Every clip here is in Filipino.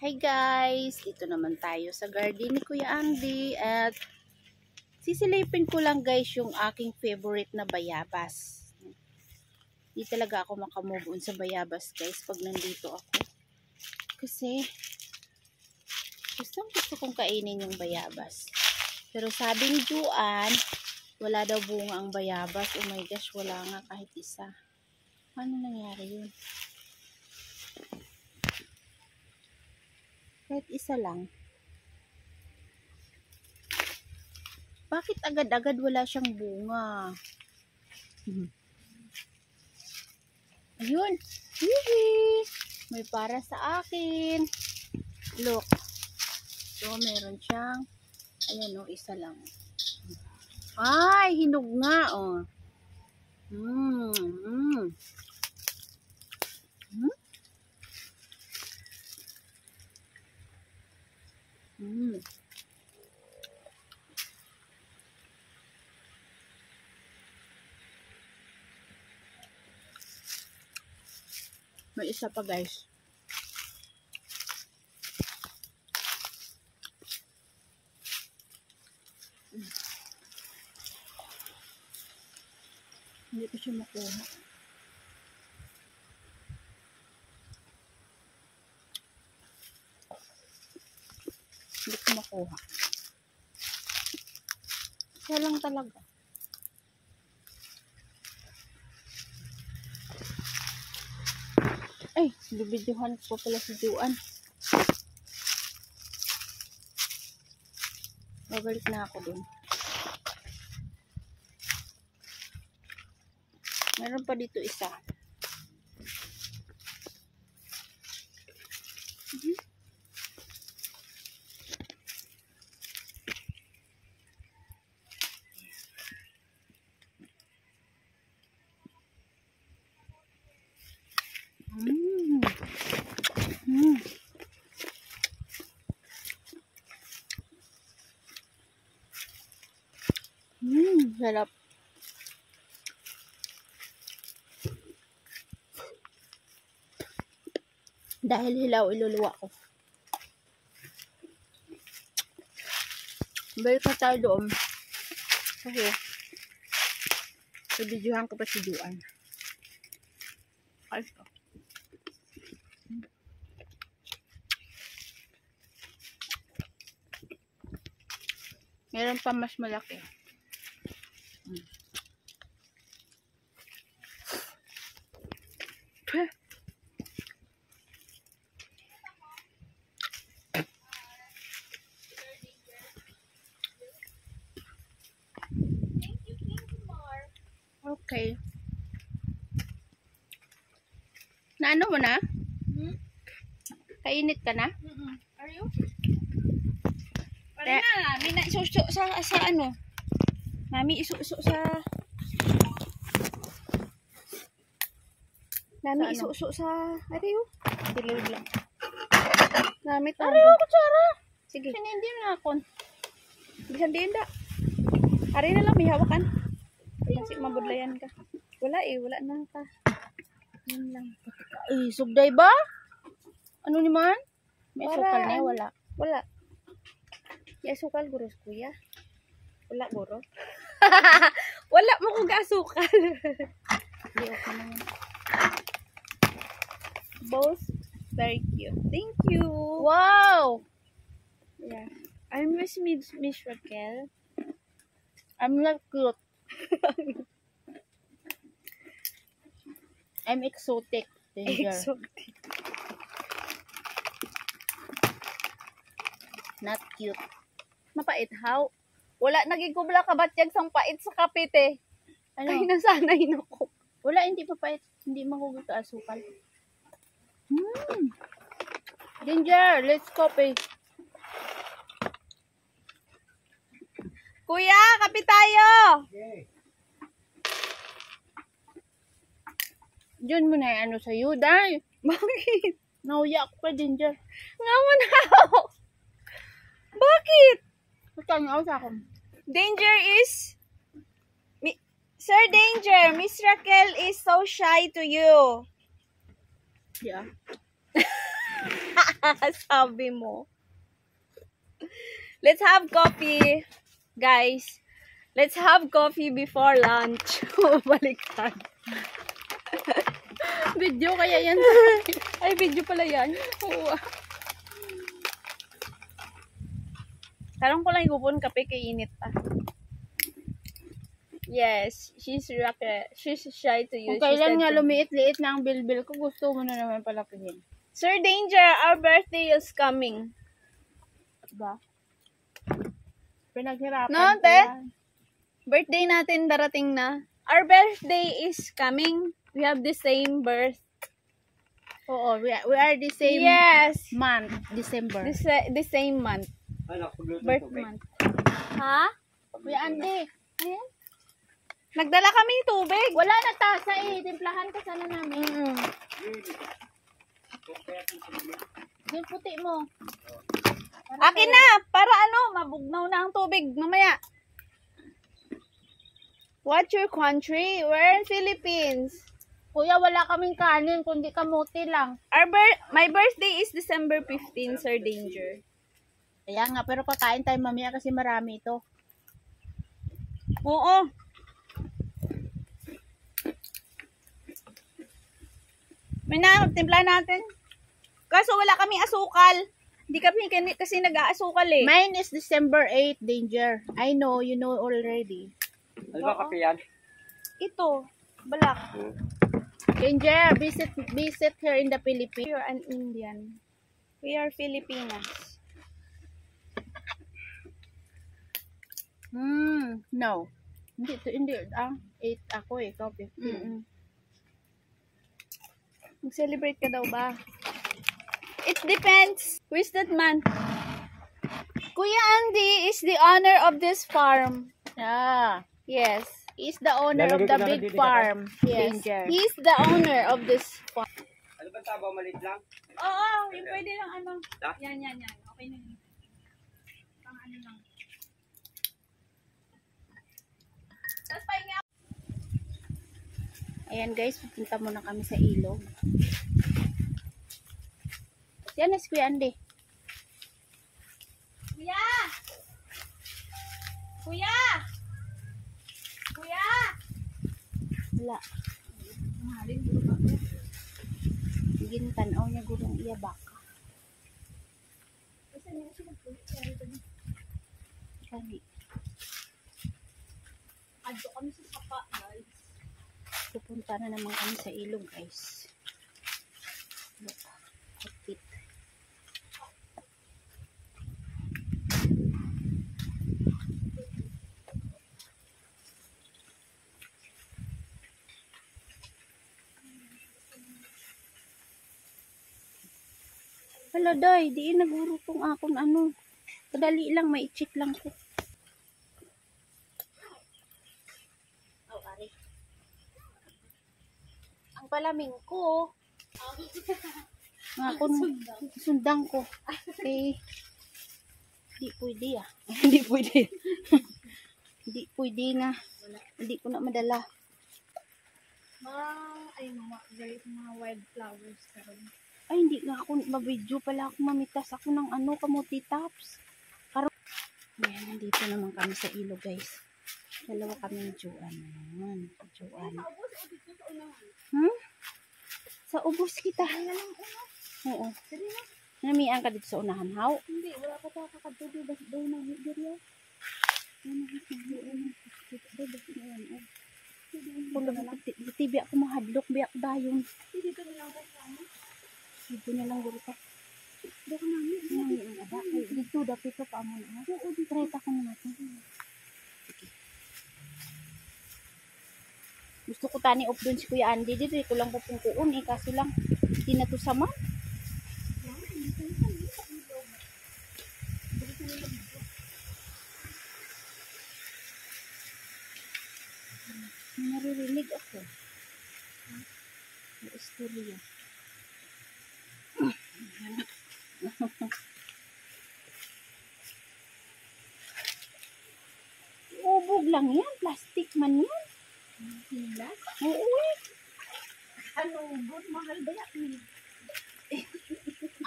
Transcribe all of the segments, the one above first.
Hi guys! Dito naman tayo sa garden ni Kuya Andy at sisilipin ko lang guys yung aking favorite na bayabas. Di talaga ako makamove on sa bayabas guys pag nandito ako. Kasi gusto kong kainin yung bayabas. Pero sabi ni Juan, wala daw bunga ang bayabas. Oh my gosh, wala nga kahit isa. Ano nangyari yun? Kahit isa lang. Bakit agad-agad wala siyang bunga? Ayun. Hihi! May para sa akin. Look. So, meron siyang, ayan o, isa lang. Ay, hinog nga o. May isa pa guys. Hindi ko siya makuha. Hindi ko makuha. Siya lang talaga. Ay, bibidyohan ko pala si Juan. Babalik na ako dun. Meron pa dito isa. Sarap. Dahil hilaw, iluluwa ko. Balik na tayo doon. Kasi, sabidyohan ko pa si Juan. Ayos ko. Meron pa mas malaki. Okay. Naano mo na? Kainit ka na? Are you? Wala na. May na isuso sa ano? Mami isuso sa... Nami Sa ano? isuso sa... Are you? Silid lang. Nami Are you, kutsara? Sige. Sinindi na ako. Bisan din da. Are na lang, may hawakan. Kasi mabudlayan ka. Wala wala na ka. Yun lang. Ay, sugday ba? Ano naman? May Para, sukal na wala. Wala. May asukal guros kuya. Wala guro. Wala mo kong asukal. Hindi, okay na yun. Both very cute. Thank you. Wow! Yeah. I'm with Miss Raquel. I'm not cute. I'm exotic. Danger. Exotic. Not cute. Mapait how? Wala naging kubla ka batyag sang pait sa kapite. Ano? Ay nasanay na ko. Wala, hindi pa pait. Hindi mahugot ka asukal. Danger, let's copy. Kuya, kape tayo. Diyan mo na ano sa'yo, dahil. Bakit? Nauya ako pa, Danger. Nga mo na ako. Bakit? Basta nga ako sa akin. Danger is... Sir Danger, Miss Raquel is so shy to you. Yeah. Sabi mo. Let's have coffee, guys. Let's have coffee before lunch. Baliktad. Video kaya yan. Ay, video pala yan. Oo. Tarong ko lang igupon kape kay init pa. Yes, she's shy to use. Kung kailan nga lumiit-liit na ang bilbil ko, gusto mo na naman palakihin. Sir Danger, our birthday is coming. Diba? Pinaghirapan No, ko te? yan. Birthday natin darating na. Our birthday is coming. We have the same birth. Oo, we are the same Yes. month, December. The same month. Birth month. Ha? Kuya Andy, Ayan. Nagdala kami ng tubig. wala na tasa eh. Timplahan ka sana namin. Yung puti mo. Akin na, para mabugnaw na ang tubig mamaya. What's your country? We're in Philippines. Kuya, wala kaming kanin, kundi kamuti lang. My birthday is December 15, Sir Danger. Kaya nga, pero kakain tayo mamaya kasi marami ito. Oo. May timpla natin. Kaso wala kaming asukal. Hindi kami kasi nag-aasukal eh. Mine is December 8, Danger. I know, you know already. Ano ba kape yan? Ito, balak. Danger, visit here in the Philippines. You're an Indian. We are Filipinas. No. Hindi. 8 ako eh, ikaw 15. Mag-celebrate ka daw ba? It depends. Who is that man? Kuya Andy is the owner of this farm. Yeah. Yes. He's the owner of the big farm. Yes. Danger. He's the owner of this farm. Ano ba taba malit lang? Oo, yung pwede lang Ah? Yan. Okay na yun. Pang lang. Tapos pahinga. Ayan guys, pupunta muna kami sa ilog. Yan na si Kuya Andy. Kuya! Kuya! Kuya! Wala. Mahalin, buro ba? Higin tanaw niya gurong iya baka. Kasi niya siya nagpulit siya rito. Kani. Adto kami sa sapa, guys. Pupunta na naman kami sa ilog guys. Look. Kapit. Hala day, di naguro tong akong ano. Kadali lang, mai-check lang ko. Oh, ari. Ang palaming ko. Nga ko, sundang ko. Eh, di pwede ah. Hindi pwede. Hindi pwede na. Hindi ko na madala. Mga wildflowers karon. Ay, hindi nga ako mabidyo pala ako mamitas ako ng ano, kamuti tops. Ayan, nandito naman kami sa ilog guys. Dalawa kami juan naman. Juan. Sa ubos kita. Oo. Namian ka dito sa unahan, haw? Hindi, wala pa ta kakadto bas daw na video. Kung tibi ako mahadlok, biyak dayon. Dito na lang ako. Dito na lang guro pa. Dito namin. Namian ka ba? Ay, dito dapit ka pa mo na. Oo, dito. Treta ko na natin. Gusto ko tani off doon si Kuya Andy. Dito ko lang pupungkuon eh. Kaso lang, hindi na to sama. Naririnig ako. May istorya. Ubog lang yan. Plastic man yan. Hilas. Oo eh. Ano, good mahal ba yan?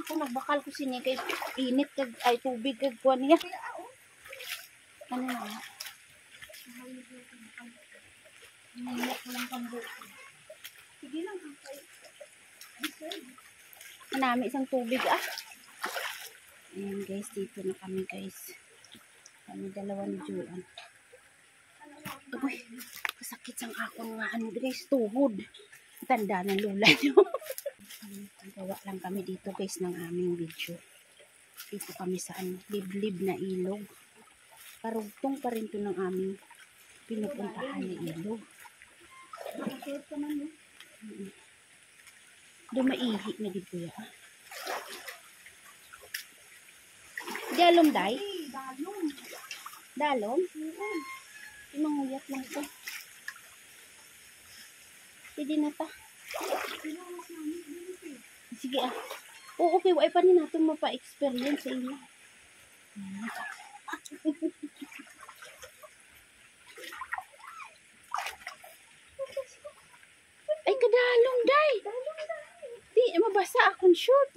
ako nagbakal ko sini kay init kag ay tubig kag kuan niya. Ano na? Init ko lang kambo. Sige lang kay. Manami isang tubig Ayan guys, dito na kami guys. Kami dalawa ni Juan. Uy, kasakit sang akong nga guys, tuhod. Tanda ng lula nyo. Gawa lang kami dito guys ng aming video. Dito kami sa liblib na ilog. Karugtong pa rin to ng aming pinupuntahan na ilog. Dumaihi na dito ya. Dalom day? Dalom? Manguyat lang to. Pwede na ta. Sige Oo, okay. Wai pa rin natin mapa-experience sa inyo. Ay, kadalong, day. Di, mabasa akong shoot.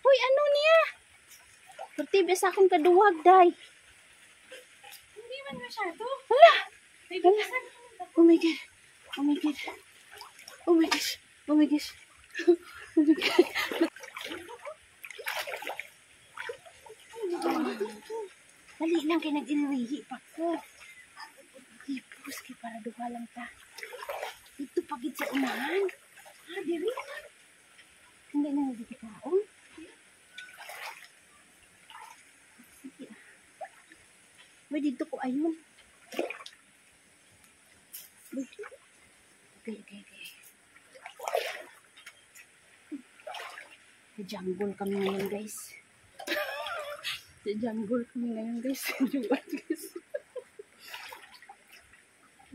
Uy, ano niya? Pertibes akong kaduwag, day. Hindi man masyado. Hala! Hala! Oh my God. Oh my God. Oh my gosh. Oh my gosh. Oh my God. Dali lang kayo nag-ilihi pa ko. Tipos kayo para duha lang ta. Ito pagid sa unahan. Diri. Hindi na nagdikitaon. Sige May dito ko ayun. Okay. Sa jungle kami ngayon guys. Sa jungle kami ngayon guys.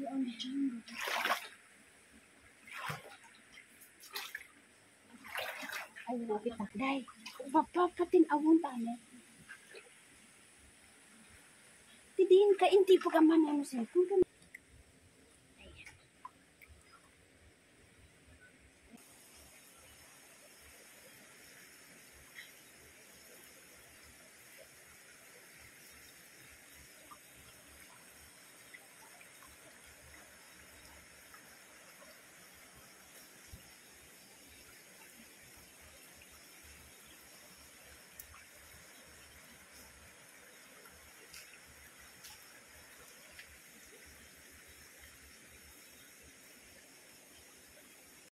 Ang jungle. Ay, lapit na. Day, papapatin awon tayo. Tidiin ka, hindi pa ka man ano cellphone ka